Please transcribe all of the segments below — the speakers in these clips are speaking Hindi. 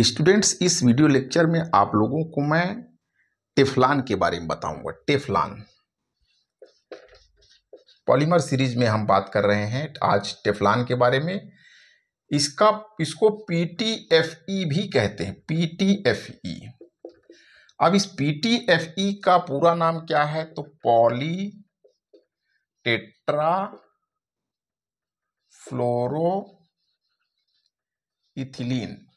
स्टूडेंट्स, इस वीडियो लेक्चर में आप लोगों को मैं टेफ्लॉन के बारे में बताऊंगा। टेफ्लॉन पॉलीमर सीरीज में हम बात कर रहे हैं आज टेफ्लॉन के बारे में। इसको पीटीएफई भी कहते हैं, पीटीएफई। अब इस पीटीएफई का पूरा नाम क्या है? तो पॉली टेट्रा फ्लोरो इथिलीन,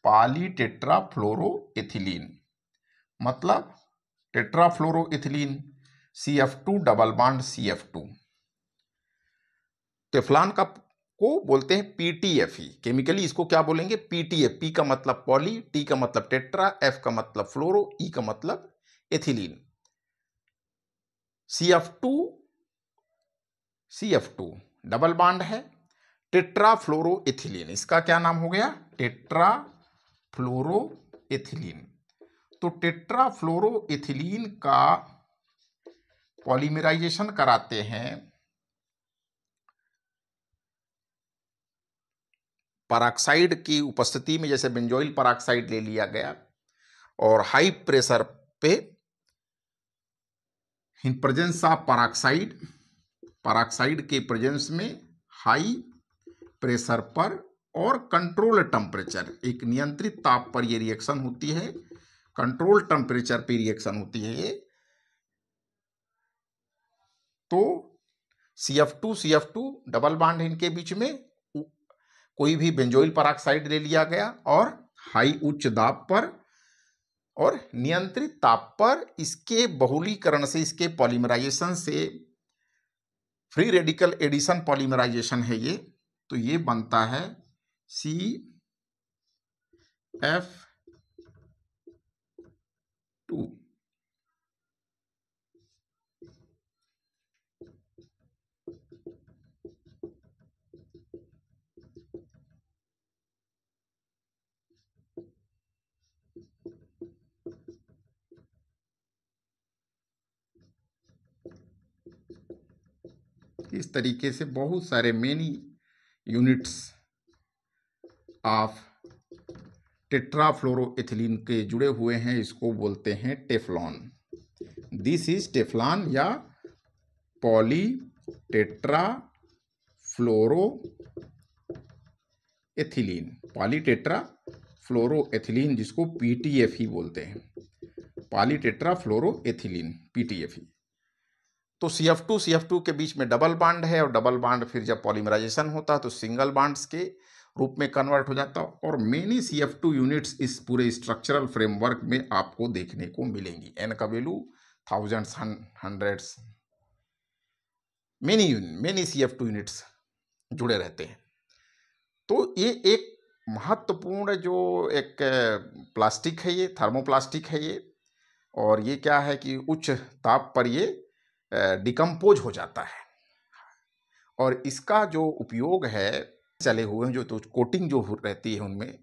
पॉलीटेट्रा फ्लोरो इथिलीन मतलब tetrafluoroethylene CF2 double bond CF2। Teflon को बोलते हैं पीटीएफई। केमिकली इसको क्या बोलेंगे? पीटीएफ। पी का मतलब पॉली, टी का मतलब टेट्रा, एफ का मतलब फ्लोरो, ई का मतलब एथिलीन। CF2 डबल बॉन्ड है, टेट्राफ्लोरोइथिलीन। इसका क्या नाम हो गया? टेट्राफ्लोरोइथिलीन। तो टेट्राफ्लोरोइथिलीन का पॉलीमराइजेशन कराते हैं पराक्साइड की उपस्थिति में। जैसे बेंजोइल पराक्साइड ले लिया गया और हाई प्रेशर पे इन प्रेजेंस ऑफ पराक्साइड के प्रेजेंस में हाई प्रेशर पर और कंट्रोल टेम्परेचर, एक नियंत्रित ताप पर ये रिएक्शन होती है। कंट्रोल टेम्परेचर पे रिएक्शन होती है ये। तो CF2 डबल बॉन्ड इनके बीच में, कोई भी बेंजोइल पराक्साइड ले लिया गया और हाई उच्च दाब पर और नियंत्रित ताप पर इसके बहुलीकरण से, इसके पॉलीमराइजेशन से, फ्री रेडिकल एडिशन पॉलीमराइजेशन है ये। तो ये बनता है CF2। इस तरीके से बहुत सारे मेनी यूनिट्स ऑफ टेट्राफ्लोरोइथिलीन के जुड़े हुए हैं। इसको बोलते हैं टेफ्लॉन। दिस इज टेफ्लॉन या पॉली टेट्रा फ्लोरो एथिलीन, पॉलीटेट्रा फ्लोरोएथिलीन, जिसको पीटीएफई बोलते हैं, पॉलीटेट्रा फ्लोरोएथिलीन, पीटीएफई। तो CF2 के बीच में डबल बॉन्ड है और डबल बॉन्ड फिर जब पॉलीमराइजेशन होता है तो सिंगल बॉन्ड्स के रूप में कन्वर्ट हो जाता है। और मेनी CF2 यूनिट्स इस पूरे स्ट्रक्चरल फ्रेमवर्क में आपको देखने को मिलेंगी। एन का value thousands, hundreds, many CF2 units जुड़े रहते हैं। तो ये एक महत्वपूर्ण जो एक प्लास्टिक है, ये थर्मोप्लास्टिक है ये। और ये क्या है कि उच्च ताप पर ये डिकम्पोज हो जाता है। और इसका जो उपयोग है, चले हुए हैं जो, तो कोटिंग जो रहती है उनमें,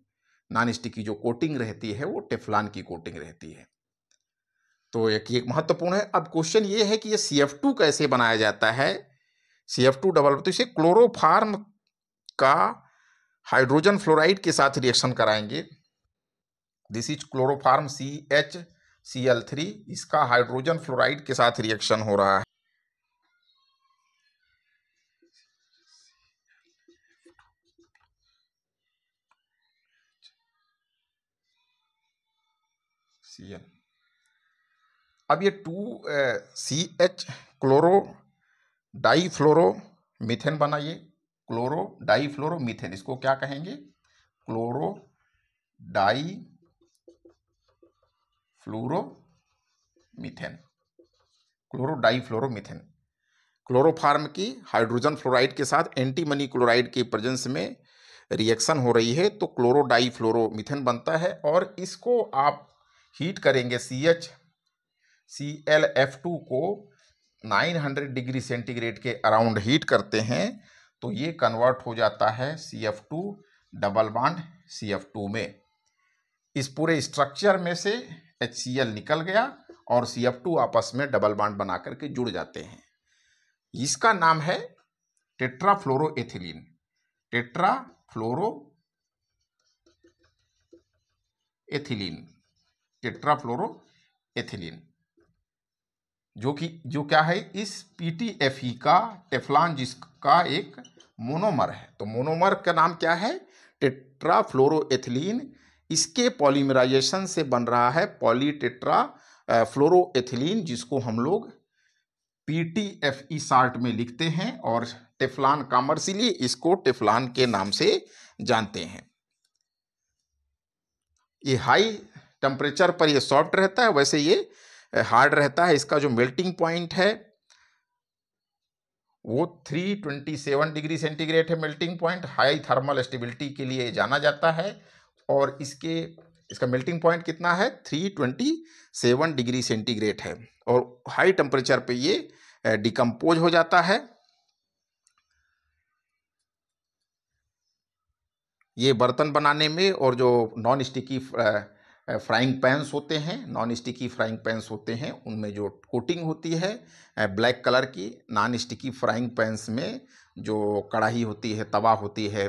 नॉन स्टिकी जो कोटिंग रहती है वो टेफ्लॉन की कोटिंग रहती है। तो एक महत्वपूर्ण है। अब क्वेश्चन ये है कि ये CF2 कैसे बनाया जाता है? CF2 डबल, तो इसे क्लोरोफार्म का हाइड्रोजन फ्लोराइड के साथ रिएक्शन कराएंगे। This is chloroform CHCl3। इसका हाइड्रोजन फ्लोराइड के साथ रिएक्शन हो रहा है। Cl। अब ये 2CH क्लोरो डाईफ्लोरो मीथेन बना। ये क्लोरो डाईफ्लोरो मीथेन, इसको क्या कहेंगे? Chlorodifluoromethane, chlorodifluoromethane. Chloroform की हाइड्रोजन फ्लोराइड के साथ एंटीमनी क्लोराइड के प्रेजेंस में रिएक्शन हो रही है तो क्लोरो डाईफ्लोरोमीथेन बनता है। और इसको आप हीट करेंगे, CHClF2 को 900 डिग्री सेंटीग्रेड के अराउंड हीट करते हैं तो ये कन्वर्ट हो जाता है CF2 डबल बॉन्ड CF2 में। इस पूरे स्ट्रक्चर में से HCl निकल गया और CF2 आपस में डबल बॉन्ड बना करके जुड़ जाते हैं। इसका नाम है टेट्राफ्लोरोएथिलीन, टेट्राफ्लोरो एथिलीन, टेट्राफ्लोरोएथिलीन, जो क्या है, इस PTFE का टेफ्लॉन जिसका एक मोनोमर है। तो मोनोमर का नाम क्या है, टेट्राफ्लोरोएथिलीन। इसके पॉलीमराइजेशन से बन रहा है पॉलीटेट्रा फ्लोरोएथिलीन, जिसको हम लोग PTFE शार्ट में लिखते हैं, और टेफ्लॉन कॉमर्शियली इसको टेफ्लॉन के नाम से जानते हैं। ये हाई टेम्परेचर पर ये सॉफ्ट रहता है, वैसे ये हार्ड रहता है। इसका जो मेल्टिंग पॉइंट है वो 327 डिग्री सेंटीग्रेड है melting point. High thermal stability के लिए जाना जाता है, और इसका मेल्टिंग पॉइंट कितना है, 327 डिग्री सेंटीग्रेड है, और हाई टेम्परेचर पे ये डिकम्पोज हो जाता है। ये बर्तन बनाने में, और जो नॉन स्टिकी फ्राइंग पैन्स होते हैं, नॉन स्टिकी फ्राइंग पैन्स होते हैं, उनमें जो कोटिंग होती है ब्लैक कलर की, नॉन स्टिकी फ्राइंग पैन्स में जो कढ़ाई होती है, तवा होती है,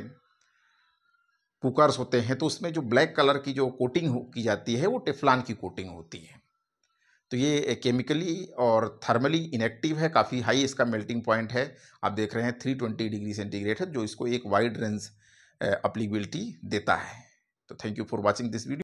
कुकर्स होते हैं, तो उसमें जो ब्लैक कलर की जो कोटिंग की जाती है वो टेफ्लॉन की कोटिंग होती है। तो ये केमिकली और थर्मली इनएक्टिव है, काफ़ी हाई इसका मेल्टिंग पॉइंट है। आप देख रहे हैं 320 डिग्री सेंटीग्रेड है, जो इसको एक वाइड रेंज एप्लीकेबिलिटी देता है। तो thank you for watching this video.